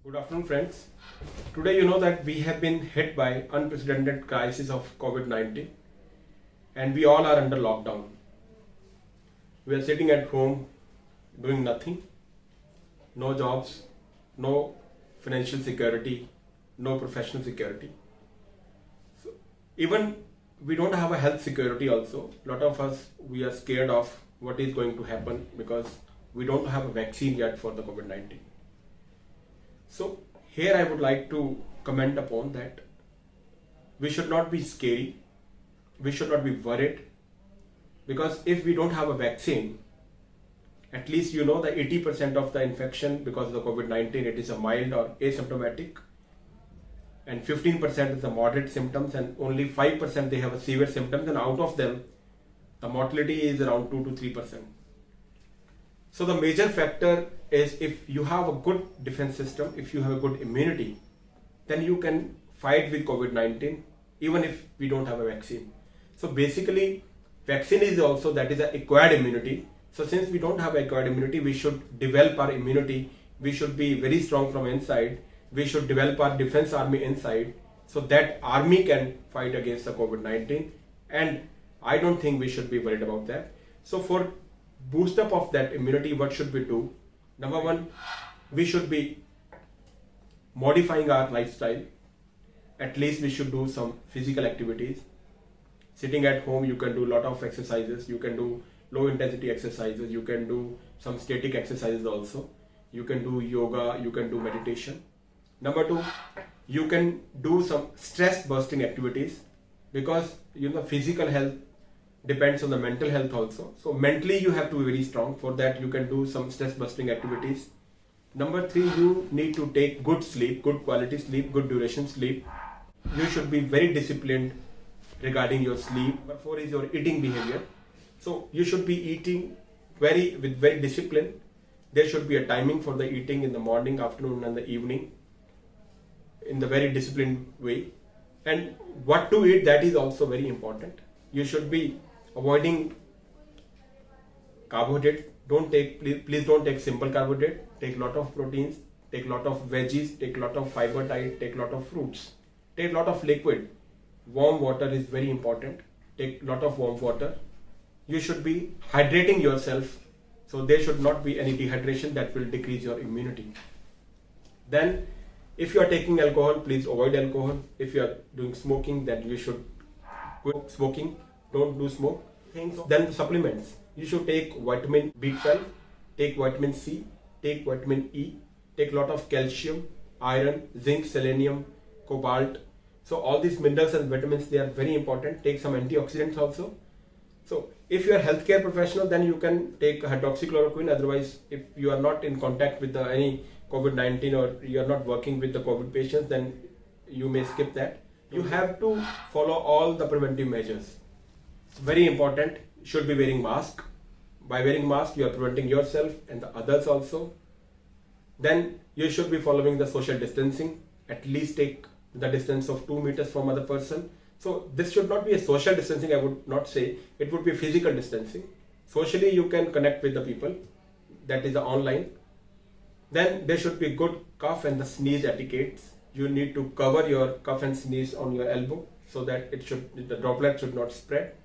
Good afternoon, friends. Today, you know that we have been hit by unprecedented crisis of COVID-19, and we all are under lockdown. We are sitting at home, doing nothing, no jobs, no financial security, no professional security. So even we don't have a health security. Also, a lot of us we are scared of what is going to happen because we don't have a vaccine yet for the COVID-19. So here I would like to comment upon that we should not be scary, we should not be worried, because if we don't have a vaccine, at least you know that 80% of the infection because of the COVID-19 it is a mild or asymptomatic, and 15% is the moderate symptoms, and only 5% they have a severe symptoms, and out of them the mortality is around 2 to 3%. So the major factor is if you have a good defense system, if you have a good immunity, then you can fight with COVID-19 even if we don't have a vaccine. So basically, vaccine is also that is an acquired immunity. So since we don't have acquired immunity, we should develop our immunity. We should be very strong from inside. We should develop our defense army inside, so that army can fight against the COVID-19. And I don't think we should be worried about that. So for boost up of that immunity, what should we do? Number one, we should be modifying our lifestyle. At least we should do some physical activities. Sitting at home, you can do a lot of exercises. You can do low intensity exercises. You can do some static exercises also. You can do yoga. You can do meditation. Number two, you can do some stress busting activities, because you know physical health depends on the mental health also. So mentally you have to be very strong. For that you can do some stress busting activities. Number three, you need to take good sleep, good quality sleep, good duration sleep. You should be very disciplined regarding your sleep. Number four is your eating behavior. So you should be eating with very discipline. There should be a timing for the eating in the morning, afternoon and the evening in the very disciplined way. And what to eat, that is also very important. You should be avoiding carbohydrate. Please don't take simple carbohydrate. Take lot of proteins, take lot of veggies, take lot of fiber diet, take lot of fruits, take lot of liquid. Warm water is very important. Take lot of warm water. You should be hydrating yourself, so there should not be any dehydration that will decrease your immunity. Then if you are taking alcohol, please avoid alcohol. If you are doing smoking, then you should quit smoking. Don't do smoke things. Then the supplements, you should take vitamin B12, take vitamin C, take vitamin E, take lot of calcium, iron, zinc, selenium, cobalt. So all these minerals and vitamins, they are very important. Take some antioxidants also. So if you are healthcare professional, then you can take hydroxychloroquine. Otherwise, if you are not in contact with any COVID-19 or you are not working with the COVID patients, then you may skip that. You have to follow all the preventive measures. Very important. You should be wearing mask. By wearing mask, you are preventing yourself and the others also. Then you should be following the social distancing. At least take the distance of 2 meters from other person. So this should not be a social distancing, I would not say. It would be physical distancing. Socially, you can connect with the people. That is the online. Then there should be good cough and the sneeze etiquettes. You need to cover your cough and sneeze on your elbow, so that the droplet should not spread.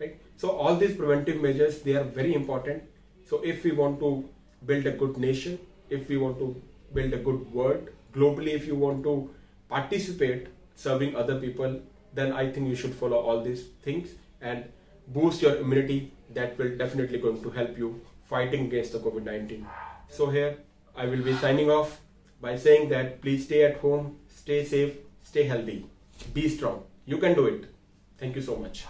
Right? So all these preventive measures, they are very important. So if we want to build a good nation, if we want to build a good world, globally if you want to participate serving other people, then I think you should follow all these things and boost your immunity. That will definitely going to help you fighting against the COVID-19. So here I will be signing off by saying that please stay at home, stay safe, stay healthy, be strong. You can do it. Thank you so much.